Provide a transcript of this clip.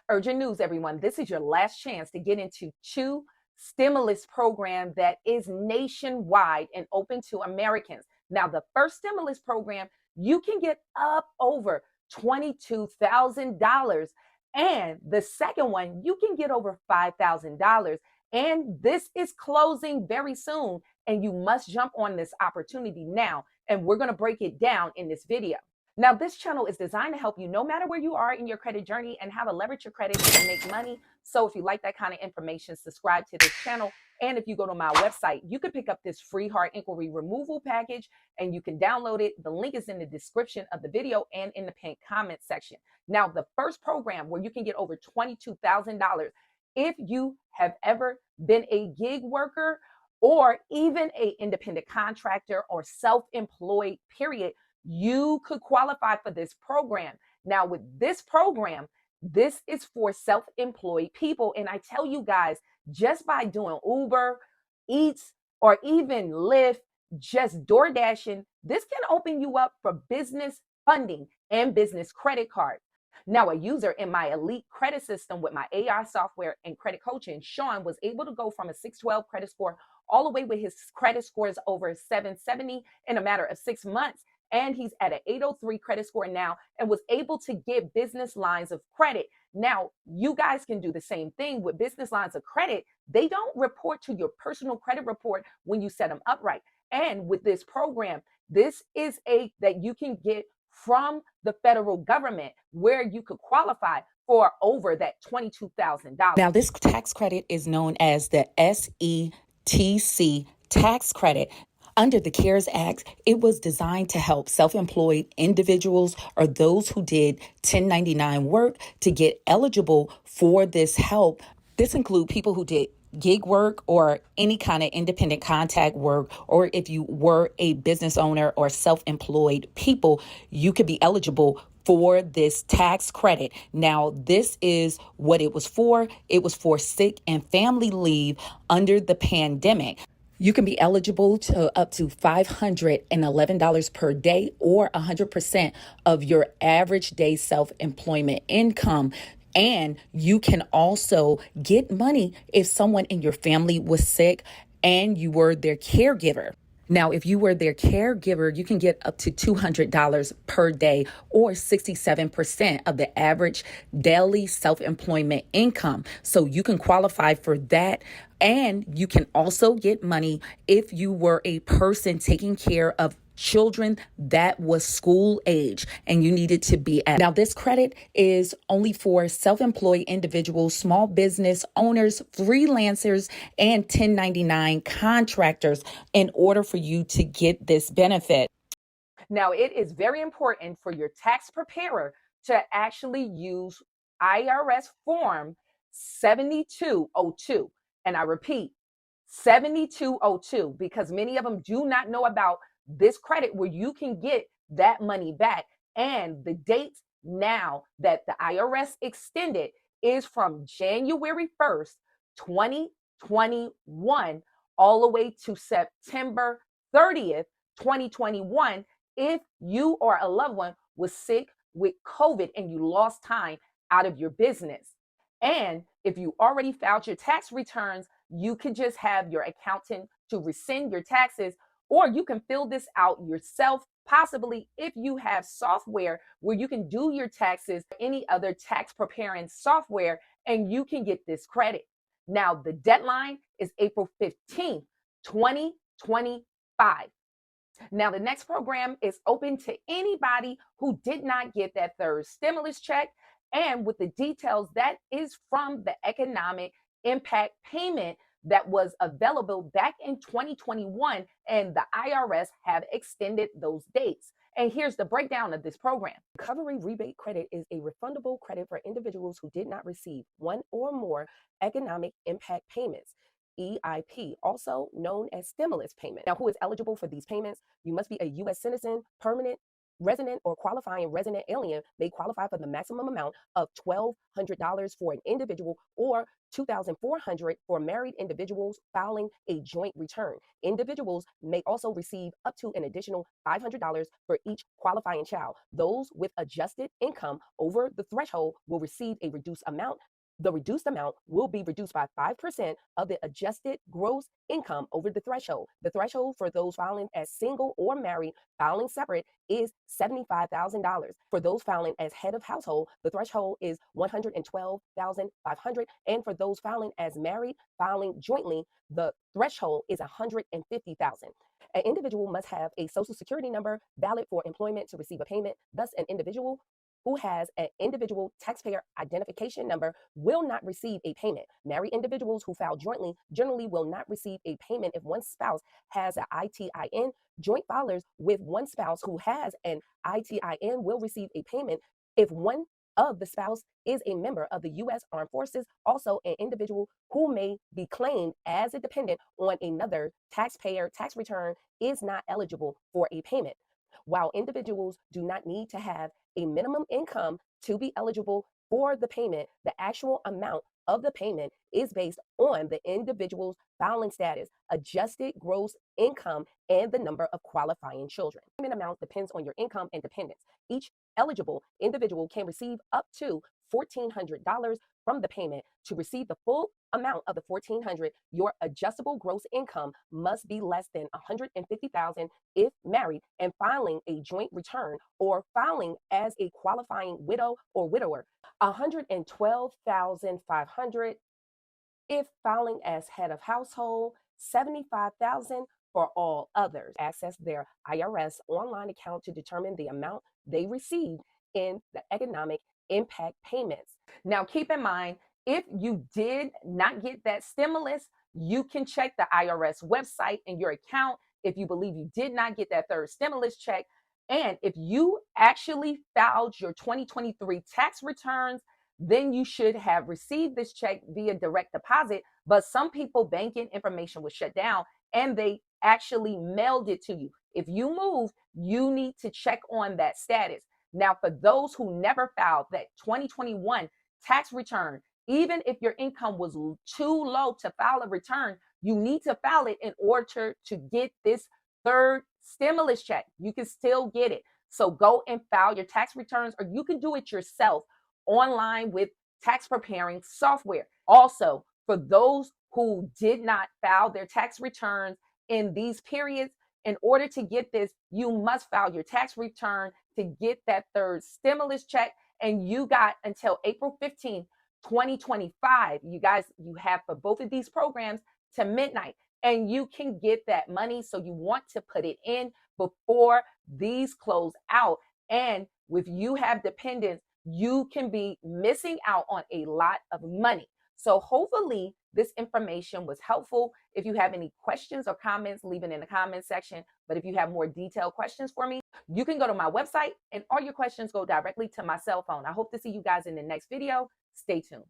Urgent news, everyone. This is your last chance to get into two stimulus program that is nationwide and open to Americans. Now, the first stimulus program, you can get up over $22,000. And the second one, you can get over $5,000. And this is closing very soon. And you must jump on this opportunity now. And we're going to break it down in this video. Now, this channel is designed to help you no matter where you are in your credit journey and how to leverage your credit to make money. So if you like that kind of information, subscribe to this channel. And if you go to my website, you can pick up this free hard inquiry removal package and you can download it. The link is in the description of the video and in the pinned comment section. Now, the first program where you can get over $22,000, if you have ever been a gig worker or even an independent contractor or self-employed, period, you could qualify for this program. Now, with this program, this is for self-employed people. And I tell you guys, just by doing Uber, Eats, or even Lyft, just door dashing, this can open you up for business funding and business credit cards. Now, a user in my elite credit system with my AI software and credit coaching, Sean, was able to go from a 612 credit score all the way with his credit scores over 770 in a matter of 6 months. And he's at an 803 credit score now and was able to get business lines of credit. Now, you guys can do the same thing with business lines of credit. They don't report to your personal credit report when you set them up right. And with this program, this is that you can get from the federal government where you could qualify for over that $22,000. Now, this tax credit is known as the SETC tax credit. Under the CARES Act, it was designed to help self-employed individuals or those who did 1099 work to get eligible for this help. This includes people who did gig work or any kind of independent contact work, or if you were a business owner or self-employed people, you could be eligible for this tax credit. Now, this is what it was for. It was for sick and family leave under the pandemic. You can be eligible to up to $511 per day or 100% of your average day self-employment income. And you can also get money if someone in your family was sick and you were their caregiver. Now, if you were their caregiver, you can get up to $200 per day or 67% of the average daily self-employment income. So you can qualify for that. And you can also get money if you were a person taking care of children that was school age and you needed to be at. Now, this credit is only for self-employed individuals, small business owners, freelancers, and 1099 contractors in order for you to get this benefit. Now, it is very important for your tax preparer to actually use IRS Form 7202. And I repeat, 7202, because many of them do not know about this credit where you can get that money back. And the date now that the IRS extended is from January 1st, 2021, all the way to September 30th, 2021, if you or a loved one was sick with COVID and you lost time out of your business. And if you already filed your tax returns, you could just have your accountant to rescind your taxes, or you can fill this out yourself, possibly if you have software where you can do your taxes, any other tax preparing software, and you can get this credit. Now, the deadline is April 15th, 2025. Now, the next program is open to anybody who did not get that third stimulus check. And with the details, that is from the economic impact payment that was available back in 2021, and the IRS have extended those dates. And here's the breakdown of this program. Recovery rebate credit is a refundable credit for individuals who did not receive one or more economic impact payments, EIP, also known as stimulus payment. Now, who is eligible for these payments? You must be a U.S. citizen, permanent Resident or qualifying resident alien may qualify for the maximum amount of $1,200 for an individual or $2,400 for married individuals filing a joint return. Individuals may also receive up to an additional $500 for each qualifying child. Those with adjusted income over the threshold will receive a reduced amount. The reduced amount will be reduced by 5% of the adjusted gross income over the threshold. The threshold for those filing as single or married filing separate is $75,000. For those filing as head of household, the threshold is $112,500. And for those filing as married filing jointly, the threshold is $150,000. An individual must have a social security number valid for employment to receive a payment. Thus, an individual who has an individual taxpayer identification number will not receive a payment. Married individuals who file jointly generally will not receive a payment if one spouse has an ITIN. Joint filers with one spouse who has an ITIN will receive a payment if one of the spouse is a member of the U.S. Armed Forces. Also, an individual who may be claimed as a dependent on another taxpayer tax return is not eligible for a payment. While individuals do not need to have a minimum income to be eligible for the payment, the actual amount of the payment is based on the individual's filing status, adjusted gross income, and the number of qualifying children. The payment amount depends on your income and dependence. Each eligible individual can receive up to $1,400 from the payment. To receive the full amount of the $1,400, your adjustable gross income must be less than $150,000 if married and filing a joint return, or filing as a qualifying widow or widower. $112,500 if filing as head of household. $75,000 for all others. Access their IRS online account to determine the amount they received in the economic impact payments. Now, keep in mind, if you did not get that stimulus, you can check the IRS website in your account if you believe you did not get that third stimulus check. And if you actually filed your 2023 tax returns, then you should have received this check via direct deposit. But some people banking information was shut down and they actually mailed it to you. If you moved, you need to check on that status. Now, for those who never filed that 2021 tax return, even if your income was too low to file a return, you need to file it in order to get this third stimulus check. You can still get it. So go and file your tax returns, or you can do it yourself online with tax preparing software. Also, for those who did not file their tax returns in these periods, in order to get this, you must file your tax return to get that third stimulus check. And you got until April 15th, 2025. You guys, you have for both of these programs to midnight, and you can get that money. So you want to put it in before these close out. And if you have dependents, you can be missing out on a lot of money. So hopefully this information was helpful. If you have any questions or comments, leave it in the comment section. But if you have more detailed questions for me, you can go to my website and all your questions go directly to my cell phone. I hope to see you guys in the next video. Stay tuned.